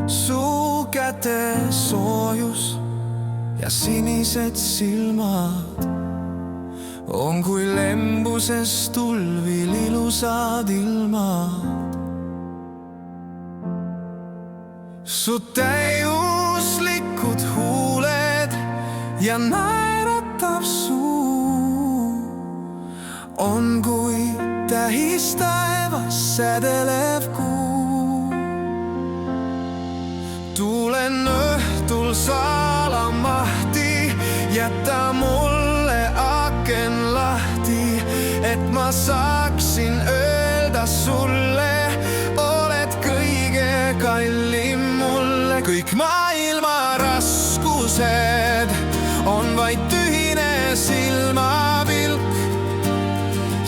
Su käte soojus ja sinised silmad on kui lembuses tulvil ilusad ilmad. Su täiuslikud huuled ja naeratav suu on kui tähis taevas sädelev kuu. Tulen õhtul salamahti, jäta mulle aken lahti, et ma saaksin öelda sulle, oled kõige kallim mulle. Kõik maailma raskused on vaid tühine silmapilk,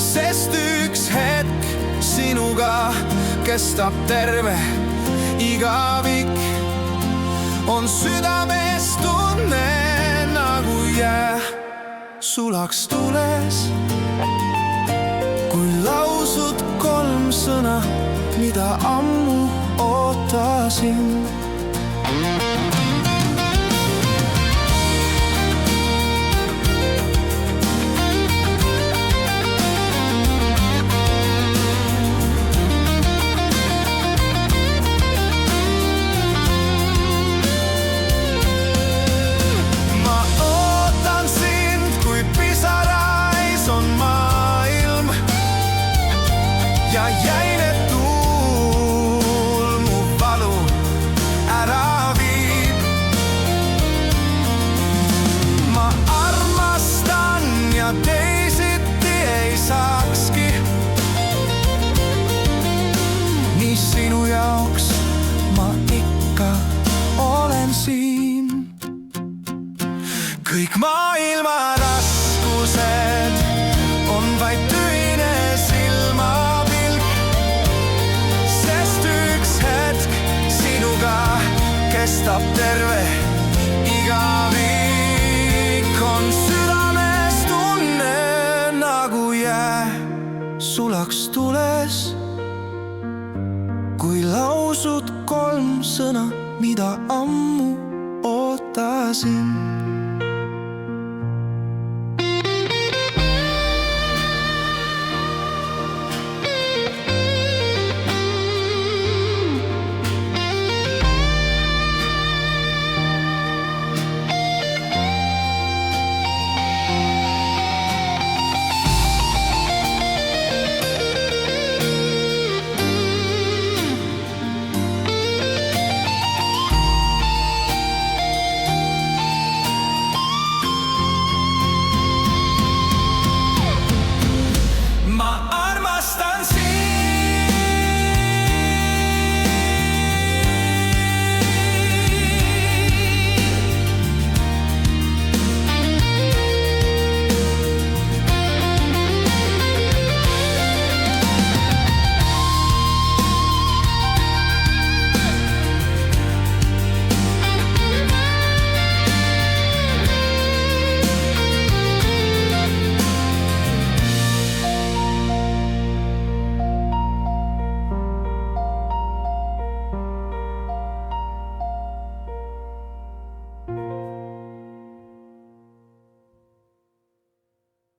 sest üks hetk sinuga kestab terve igavik. On südames tunne nagu jää sulaks tules, kui lausud 3 sõna, mida ammu ootasin. Ja jäine tuul mu valu ära viib. Ma armastan ja teisiti ei saakski. Nii sinu jaoks ma ikka olen siin. Kõik maailma raskused on vaid tühine silmapilk, sest üks hetk sinuga kestab terve igavik. On südames tunne nagu jää sulaks tules, kui lausud 3 sõna, mida ammu ootasin.